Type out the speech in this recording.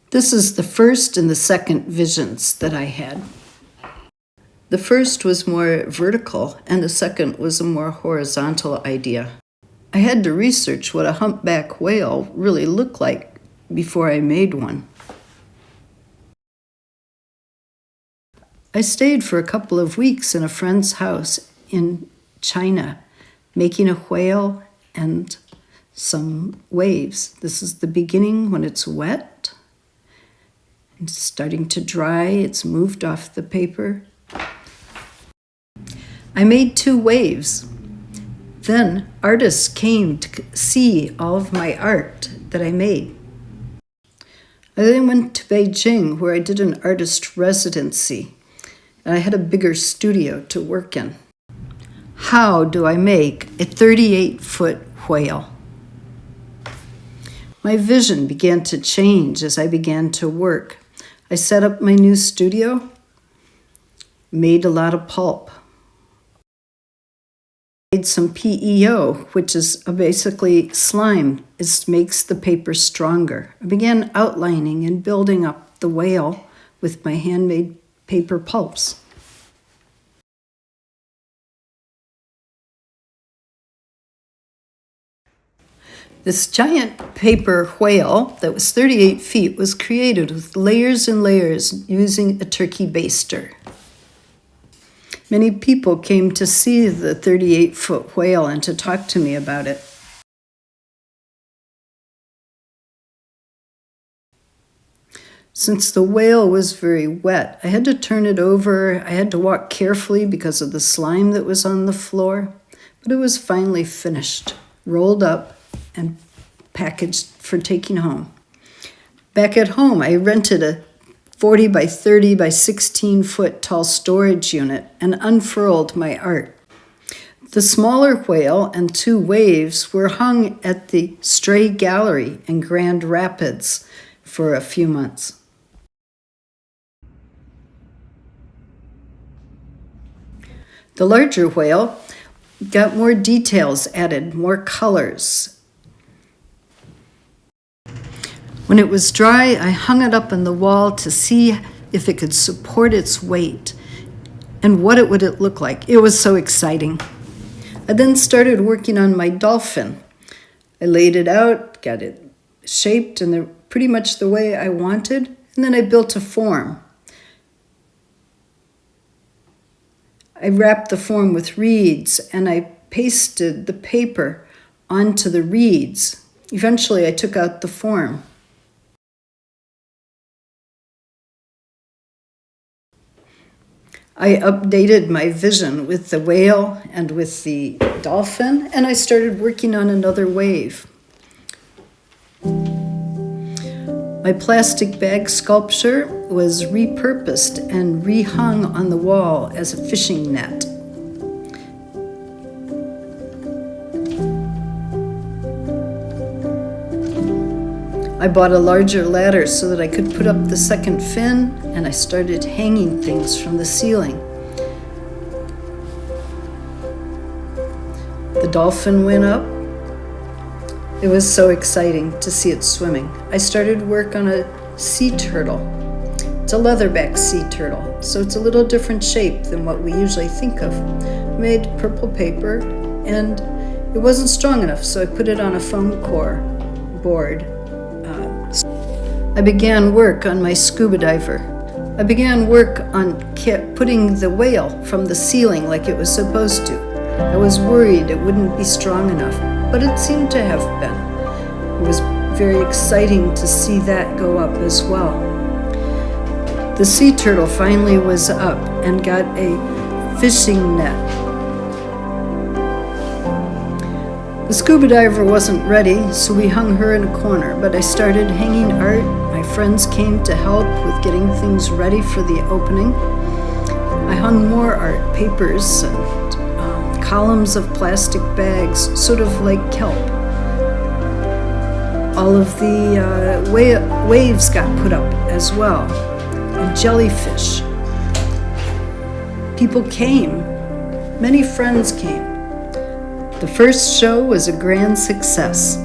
This is the first and the second visions that I had. The first was more vertical, and the second was a more horizontal idea. I had to research what a humpback whale really looked like before I made one. I stayed for a couple of weeks in a friend's house in China, making a whale and some waves. This is the beginning when it's wet. It's starting to dry. It's moved off the paper. I made 2 waves. Then artists came to see all of my art that I made. I then went to Beijing, where I did an artist residency, and I had a bigger studio to work in. How do I make a 38-foot whale? My vision began to change as I began to work. I set up my new studio, made a lot of pulp. Made some PEO, which is basically slime. It makes the paper stronger. I began outlining and building up the whale with my handmade paper pulps. This giant paper whale that was 38 feet was created with layers and layers using a turkey baster. Many people came to see the 38-foot whale and to talk to me about it. Since the whale was very wet, I had to turn it over. I had to walk carefully because of the slime that was on the floor, but it was finally finished, rolled up, and packaged for taking home. Back at home, I rented a 40 by 30 by 16 foot tall storage unit and unfurled my art. The smaller whale and 2 waves were hung at the Stray Gallery in Grand Rapids for a few months. The larger whale got more details added, more colors. When it was dry, I hung it up on the wall to see if it could support its weight and what it would look like. It was so exciting. I then started working on my dolphin. I laid it out, got it shaped in pretty much the way I wanted, and then I built a form. I wrapped the form with reeds and I pasted the paper onto the reeds. Eventually, I took out the form. I updated my vision with the whale and with the dolphin, and I started working on another wave. My plastic bag sculpture was repurposed and rehung on the wall as a fishing net. I bought a larger ladder so that I could put up the second fin, and I started hanging things from the ceiling. The dolphin went up. It was so exciting to see it swimming. I started work on a sea turtle. It's a leatherback sea turtle, so it's a little different shape than what we usually think of. I made purple paper, and it wasn't strong enough, so I put it on a foam core board. I began work on my scuba diver. I began work on putting the whale from the ceiling like it was supposed to. I was worried it wouldn't be strong enough, but it seemed to have been. It was very exciting to see that go up as well. The sea turtle finally was up and got a fishing net. The scuba diver wasn't ready, so we hung her in a corner, but I started hanging art. My friends came to help with getting things ready for the opening. I hung more art, papers, and columns of plastic bags, sort of like kelp. All of the waves got put up as well, and jellyfish. People came. Many friends came. The first show was a grand success.